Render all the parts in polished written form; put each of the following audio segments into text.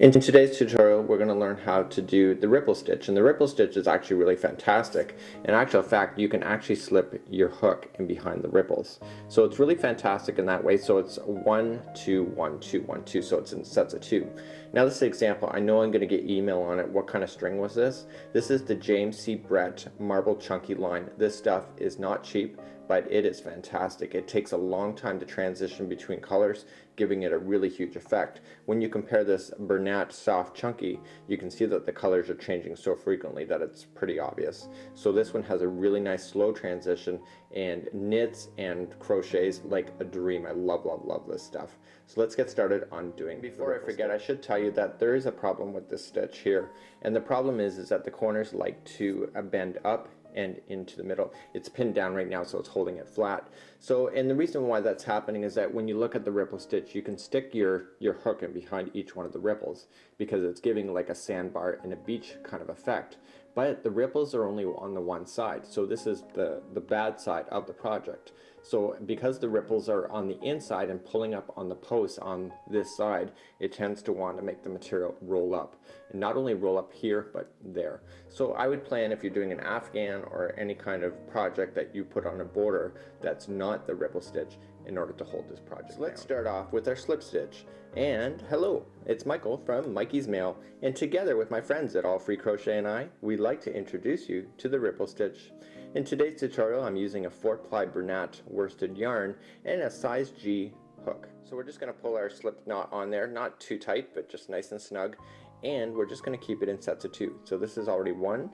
In today's tutorial, we're going to learn how to do the ripple stitch, and the ripple stitch is actually really fantastic. In actual fact, you can actually slip your hook in behind the ripples. So it's really fantastic in that way. So it's 1, 2, 1, 2, 1, 2, so it's in sets of 2. Now this example, I know I'm going to get email on it. What kind of string was this? This is the James C. Brett Marble Chunky line. This stuff is not cheap, but it is fantastic. It takes a long time to transition between colors, giving it a really huge effect. When you compare this Bernat Soft Chunky, you can see that the colors are changing so frequently that it's pretty obvious. So this one has a really nice slow transition and knits and crochets like a dream. I love, love, love this stuff. So let's get started on doing. Before I forget, I should tell you that there is a problem with this stitch here. And the problem is that the corners like to bend up and into the middle. It's pinned down right now, so it's holding it flat. So, and the reason why that's happening is that when you look at the ripple stitch, you can stick your hook in behind each one of the ripples because it's giving like a sandbar and a beach kind of effect. But the ripples are only on the one side, so this is the bad side of the project. So because the ripples are on the inside and pulling up on the posts on this side, it tends to want to make the material roll up. And not only roll up here, but there. So I would plan, if you're doing an Afghan or any kind of project that you put on a border that's not the ripple stitch, in order to hold this project down. Let's start off with our slip stitch. And hello, it's Michael from Mikey's Mail, and together with my friends at All Free Crochet and I, we'd like to introduce you to the ripple stitch. In today's tutorial, I'm using a 4-ply Bernat worsted yarn and a size G hook. So we're just going to pull our slip knot on there, not too tight, but just nice and snug, and we're just going to keep it in sets of 2. So this is already 1,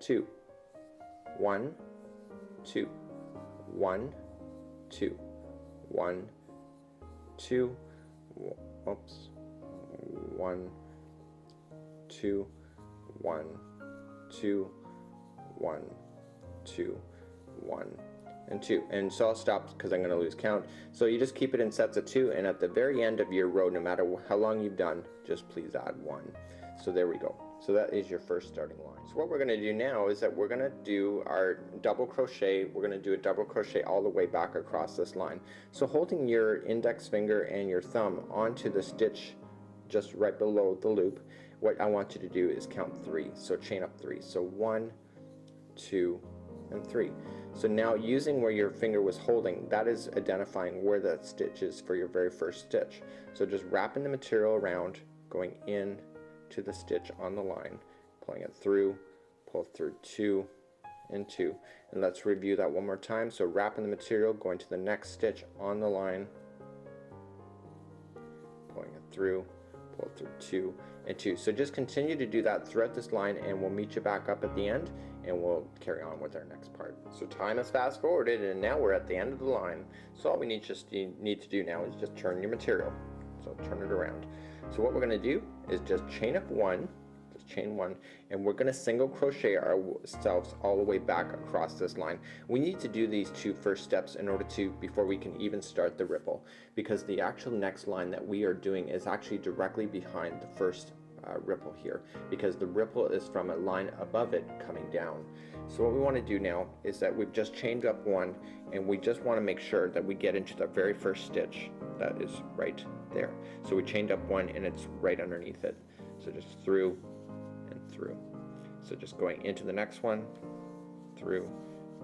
2, 1, 2, 1, 2, 1, 2, oops, 1, 2, 1, 2, 1, 2, 1, and 2. And so I'll stop because I'm going to lose count. So you just keep it in sets of 2, and at the very end of your row, no matter how long you've done, just please add 1. So there we go. So that is your first starting line. So what we're going to do now is that we're going to do our double crochet. We're going to do a double crochet all the way back across this line. So holding your index finger and your thumb onto the stitch just right below the loop, what I want you to do is count 3. So chain up 3. So 1, 2, and 3. So now using where your finger was holding, that is identifying where that stitch is for your very first stitch. So just wrapping the material around, going in to the stitch on the line, pulling it through, pull through 2 and 2. And let's review that one more time. So wrapping the material, going to the next stitch on the line, pulling it through, pull through 2 and 2. So just continue to do that throughout this line, and we'll meet you back up at the end and we'll carry on with our next part. So time has fast forwarded, and now we're at the end of the line. So all we need to do now is just turn your material. So turn it around. So what we're going to do is just chain up 1, just chain 1, and we're going to single crochet ourselves all the way back across this line. We need to do these 2 first steps in order to, before we can even start the ripple, because the actual next line that we are doing is actually directly behind the first ripple here, because the ripple is from a line above it coming down. So what we want to do now is that we've just chained up 1, and we just want to make sure that we get into the very first stitch that is right there. So we chained up 1 and it's right underneath it. So just through and through. So just going into the next one, through,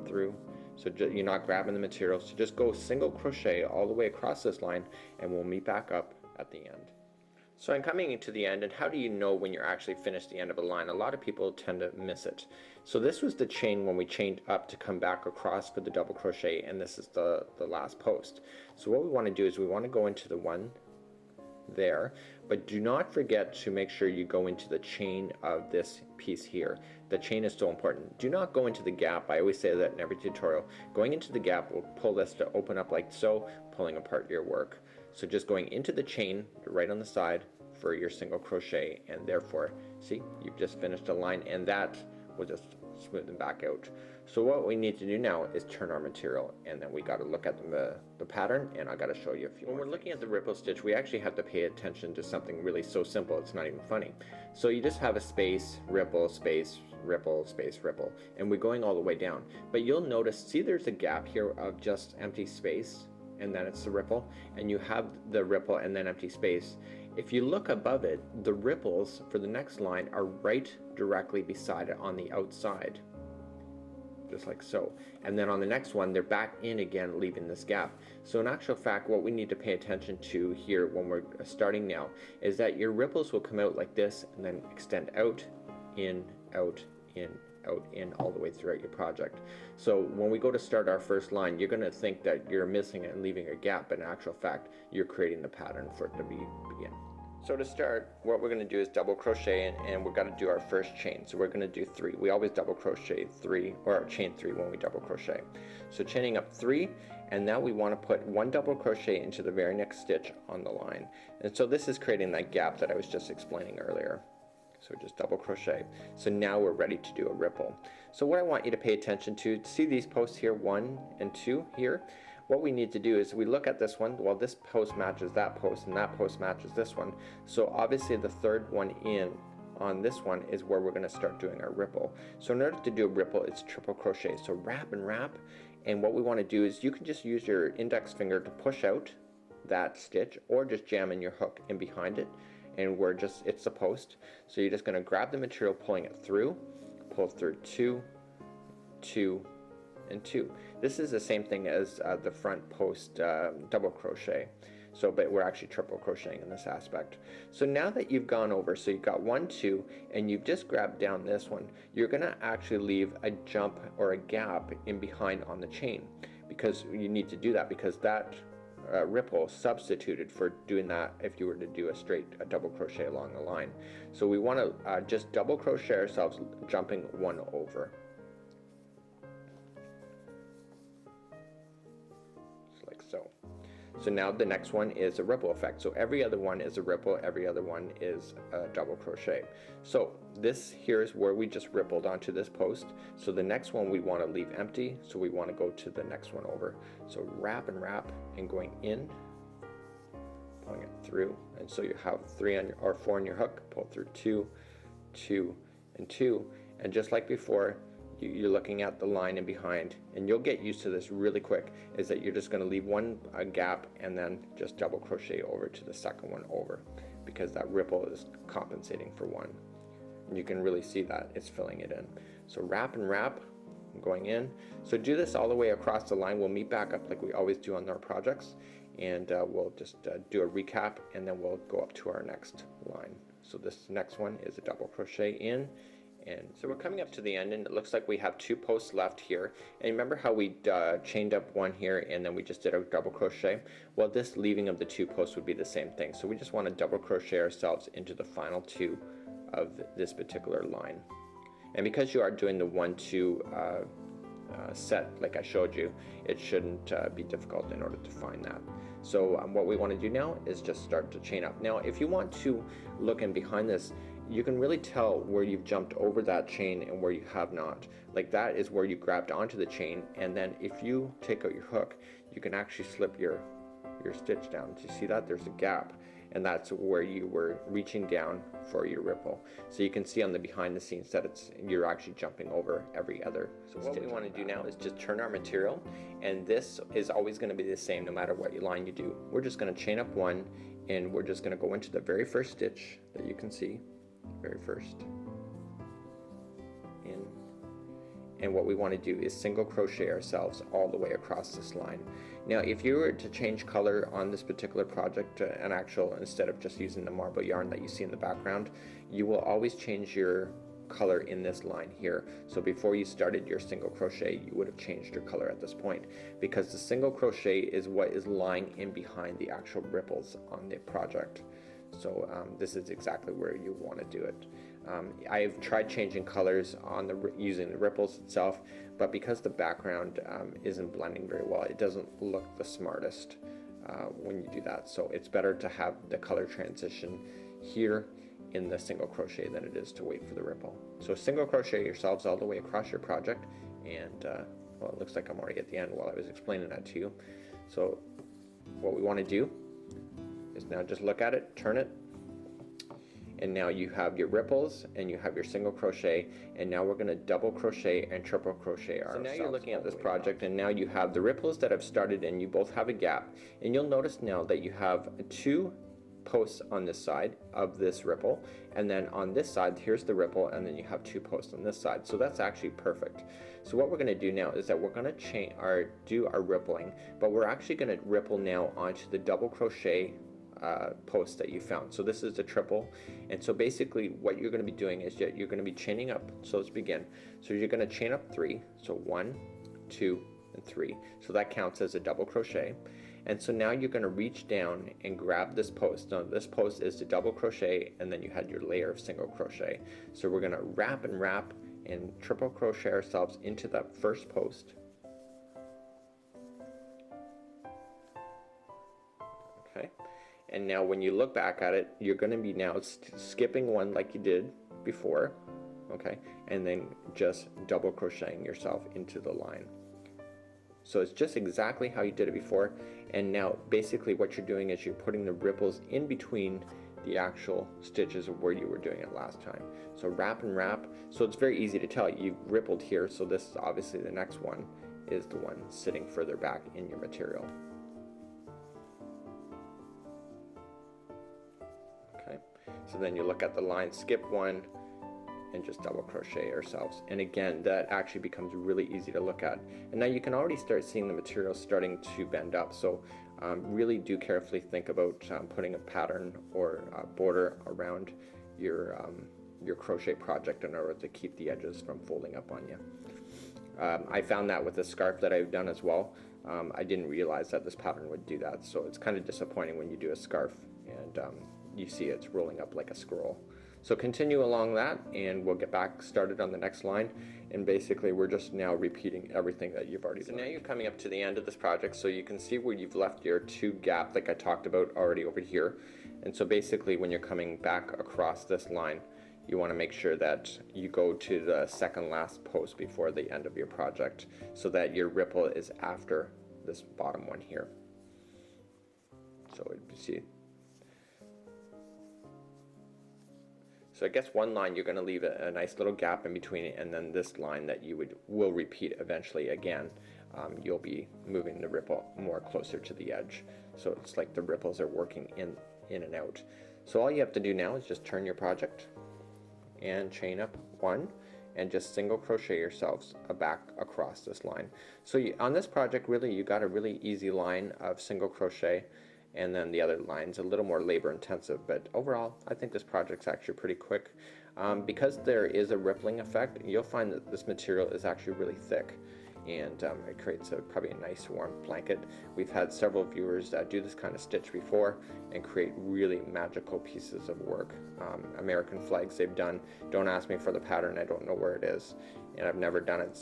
through. So you're not grabbing the material, so just go single crochet all the way across this line, and we'll meet back up at the end. So I'm coming to the end, and how do you know when you're actually finished the end of a line? A lot of people tend to miss it. So this was the chain when we chained up to come back across for the double crochet, and this is the last post. So what we want to do is we want to go into the one there, but do not forget to make sure you go into the chain of this piece here. The chain is so important. Do not go into the gap. I always say that in every tutorial. Going into the gap will pull this to open up like so, pulling apart your work. So just going into the chain right on the side for your single crochet, and therefore, see, you've just finished a line, and that will just smooth them back out. So what we need to do now is turn our material, and then we got to look at the pattern, and I got to show you a few. When we're looking at the ripple stitch, we actually have to pay attention to something really so simple it's not even funny. So you just have a space, ripple, space, ripple, space, ripple, and we're going all the way down. But you'll notice, see, there's a gap here of just empty space, and then it's the ripple, and you have the ripple and then empty space. If you look above it, the ripples for the next line are right directly beside it on the outside, just like so. And then on the next one, they're back in again, leaving this gap. So in actual fact, what we need to pay attention to here when we're starting now is that your ripples will come out like this and then extend out, in, out, in, out, in, all the way throughout your project. So when we go to start our first line, you're going to think that you're missing it and leaving a gap, but in actual fact, you're creating the pattern for it to begin. So to start, what we're going to do is double crochet, and we're going to do our first chain. So we're going to do 3. We always double crochet 3, or chain 3 when we double crochet. So chaining up 3, and now we want to put 1 double crochet into the very next stitch on the line. And so this is creating that gap that I was just explaining earlier. So just double crochet. So now we're ready to do a ripple. So what I want you to pay attention to, see these posts here, 1 and 2 here. What we need to do is we look at this one, well this post matches that post and that post matches this one. So obviously the third one in on this one is where we're going to start doing our ripple. So in order to do a ripple, it's triple crochet. So wrap and wrap, and what we want to do is you can just use your index finger to push out that stitch, or just jam in your hook in behind it, and we're just, it's the post. So you're just going to grab the material, pulling it through, pull through 2, 2, and 2. This is the same thing as the front post double crochet. So, but we're actually triple crocheting in this aspect. So now that you've gone over, so you've got 1, 2, and you've just grabbed down this one, you're going to actually leave a jump or a gap in behind on the chain, because you need to do that, because that ripple substituted for doing that if you were to do a straight double crochet along the line. So we want to just double crochet ourselves, jumping 1 over. Just like so. So now the next one is a ripple effect. So every other one is a ripple, every other one is a double crochet. So this here is where we just rippled onto this post. So the next one we want to leave empty, so we want to go to the next one over. So wrap and wrap, and going in, pulling it through, and so you have 3 on your, or 4 on your hook, pull through 2, 2, and 2, and just like before, you're looking at the line in behind, and you'll get used to this really quick, is that you're just going to leave one gap and then just double crochet over to the second one over, because that ripple is compensating for one, and you can really see that it's filling it in. So wrap and wrap, going in. So do this all the way across the line. We'll meet back up like we always do on our projects, and we'll just do a recap, and then we'll go up to our next line. So this next one is a double crochet in. And so we're coming up to the end, and it looks like we have 2 posts left here. And remember how we chained up 1 here and then we just did a double crochet? Well, this leaving of the 2 posts would be the same thing. So we just want to double crochet ourselves into the final 2 of this particular line. And because you are doing the 1-2 set like I showed you, it shouldn't be difficult in order to find that. So what we want to do now is just start to chain up. Now if you want to look in behind this, you can really tell where you've jumped over that chain and where you have not. Like that is where you grabbed onto the chain, and then if you take out your hook, you can actually slip your stitch down. Do you see that? There's a gap, and that's where you were reaching down for your ripple. So you can see on the behind the scenes that you're actually jumping over every other. So what we want to do now is just turn our material, and this is always going to be the same no matter what line you do. We're just going to chain up 1, and we're just going to go into the very first stitch that you can see. Very first in, and what we want to do is single crochet ourselves all the way across this line. Now if you were to change color on this particular project, instead of just using the marble yarn that you see in the background, you will always change your color in this line here. So before you started your single crochet, you would have changed your color at this point, because the single crochet is what is lying in behind the actual ripples on the project. So this is exactly where you want to do it. I've tried changing colors on using the ripples itself, but because the background isn't blending very well, it doesn't look the smartest when you do that. So it's better to have the color transition here in the single crochet than it is to wait for the ripple. So single crochet yourselves all the way across your project, and well, it looks like I'm already at the end while I was explaining that to you. So what we want to do is now just look at it, turn it, and now you have your ripples and you have your single crochet, and now we're going to double crochet and triple crochet ourselves. So now you're looking at this project, and now you have the ripples that have started, and you both have a gap, and you'll notice now that you have 2 posts on this side of this ripple, and then on this side here's the ripple, and then you have 2 posts on this side. So that's actually perfect. So what we're going to do now is that we're going to do our rippling, but we're actually going to ripple now onto the double crochet post that you found. So this is the triple, and so basically what you're going to be doing is you're going to be chaining up. So let's begin. So you're going to chain up 3, so 1, 2, and 3. So that counts as a double crochet. And so now you're going to reach down and grab this post. Now this post is the double crochet, and then you had your layer of single crochet. So we're going to wrap and triple crochet ourselves into that first post. Okay, and now when you look back at it, you're going to be now skipping one like you did before, okay, and then just double crocheting yourself into the line. So it's just exactly how you did it before, and now basically what you're doing is you're putting the ripples in between the actual stitches of where you were doing it last time. So wrap and wrap. So it's very easy to tell. You've rippled here, so this is obviously the next one is the one sitting further back in your material. Okay, so then you look at the line, skip one, and just double crochet ourselves, and again that actually becomes really easy to look at. And now you can already start seeing the material starting to bend up, so really do carefully think about putting a pattern or a border around your crochet project in order to keep the edges from folding up on you. I found that with the scarf that I've done as well. I didn't realize that this pattern would do that, so it's kind of disappointing when you do a scarf and you see it's rolling up like a scroll. So continue along that, and we'll get back started on the next line, and basically we're just now repeating everything that you've already done. So now you're coming up to the end of this project, so you can see where you've left your 2 gap like I talked about already over here. And so basically when you're coming back across this line, you want to make sure that you go to the second last post before the end of your project, so that your ripple is after this bottom one here. So you see. So I guess one line you're going to leave a nice little gap in between it, and then this line that you will repeat eventually again. You'll be moving the ripple more closer to the edge, so it's like the ripples are working in and out. So all you have to do now is just turn your project and chain up 1 and just single crochet yourselves back across this line. So on this project really you got a really easy line of single crochet, and then the other line's a little more labor intensive, but overall I think this project's actually pretty quick. Because there is a rippling effect, you'll find that this material is actually really thick, and it creates probably a nice warm blanket. We've had several viewers do this kind of stitch before and create really magical pieces of work. American flags they've done. Don't ask me for the pattern, I don't know where it is, and I've never done it,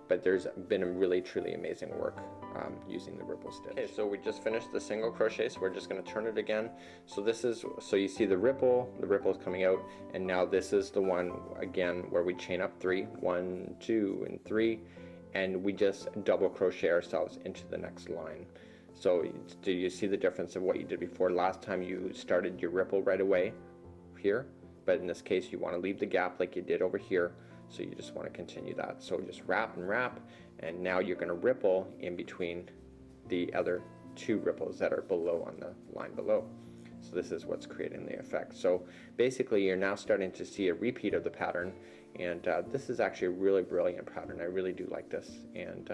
but there's been a really truly amazing work using the ripple stitch. Okay, so we just finished the single crochet, so we're just going to turn it again. So this is, so you see the ripple is coming out, and now this is the one again where we chain up 3, 1, 2, and 3, and we just double crochet ourselves into the next line. So do you see the difference of what you did before? Last time you started your ripple right away here, but in this case you want to leave the gap like you did over here, so you just want to continue that. So just wrap and wrap, and now you're going to ripple in between the other 2 ripples that are below on the line below. So this is what's creating the effect. So basically you're now starting to see a repeat of the pattern, and this is actually a really brilliant pattern. I really do like this, and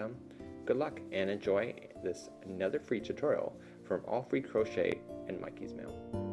good luck and enjoy this another free tutorial from All Free Crochet and Mikey's Mail.